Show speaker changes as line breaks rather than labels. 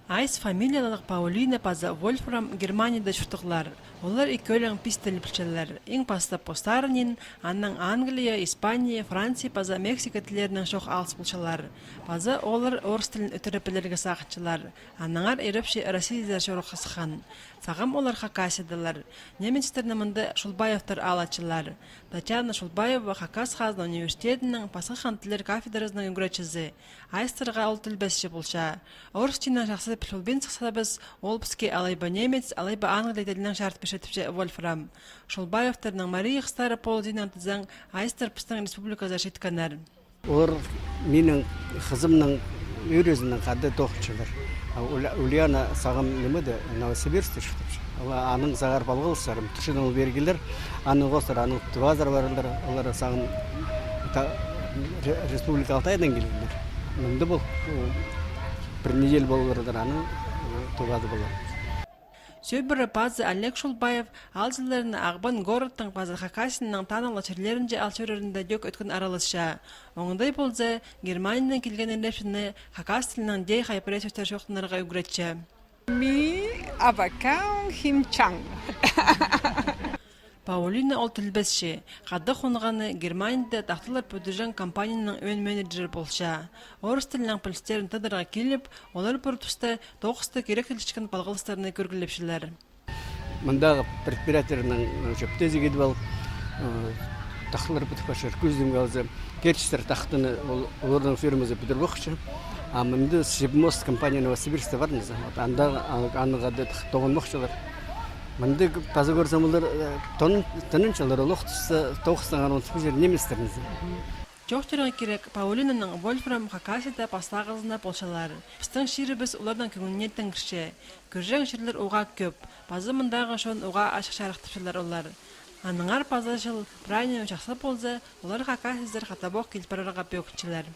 Айс фамилиялық Паулина паза Вольфрам Германияда шутықлар. Олар икөлің пистелі білчелер. Ең паста постарынен, анның Англия, Испания, Франция паза Мексика тілерінің шоқ алыс бұлчалар. Паза олар орыс тілін өтіріпілерге сақытчылар. Аннаңар еріпші Россиядер шорық қысқан. Сағым олар хакасидалар. Немецтерні мұнды Шулбаевтар алачылар. Татьяна Шулбаева Хакас Хазна университетінің пасық қантылер кафедрасының үгіречізі. Айстырға ол тіл бәсші бұлша. Орыс тина жақсы пілбен сықса біз ол бізге алайба немец, алайба Англия тілінің шарт пешетіпші Вольфрам. Шулбаевтарның Мария Қыстары Полдинан тізің Айстыр пістің республикада жетканар.
Олар менің қызымның өрезінің қады тоқчылар. Ульяна сағым немеді Новосибирск шықтыпшы. Аның сағар балғылысарым. Түшін ол бергілер, аның қостар, аның түвазар барылдар, олар сағым республика Алтайдан келгілер. Мұнды бұл бір недел болғырдар, аның түвазы болар.
Сөйбірі пазы Олег Шулбаев алжыларыны ағбан городтың пазы Хакасинның танылы черлерінже алчөрерінде дөк өткін аралысша. Оңындай болза, Германиядан келген әлепшіні Хакас тілінің дей хайпресөстер шоқтынарға үгіретші.
Ми абакаң химчаң.
Паулина ол тілбесші. Қадды қонғаны Германияда тақтылар пөдіжен компанияның өн менеджері болша. Орыс тілінің пілістерін тадырға келіп, олар бір тұста тоқысты керек тілшікін балғылыстарыны көргілепшілер.
Мұндағы предприятелерінің жөптезі кедіп ал, тақтылар бұтып ашыр, көзден қалзы, керчістер тақтыны олардың фирмазы бұдыр бұқшы. Мұнды Шебмост компания Новосибирскте барнызы. Анығады тоғын мұқшылар. Мұнды тазы көрсем олар тоныншалар олықтысы тоқыстан ғануын жер неместеріңізі.
Жоқтырға керек Паулинаның Вольфрам Хакасида пастағызына болшалар. Пістің шері біз олардан көңінне тәңгірше. Көржен шерлер оға көп. Базы мұндағы шон оға ашық шарықтыпшылар олар. Аныңар паза жыл прайны жақсы болза, олар Хакасиздер қатабоқ келпарарға бөкіншілер.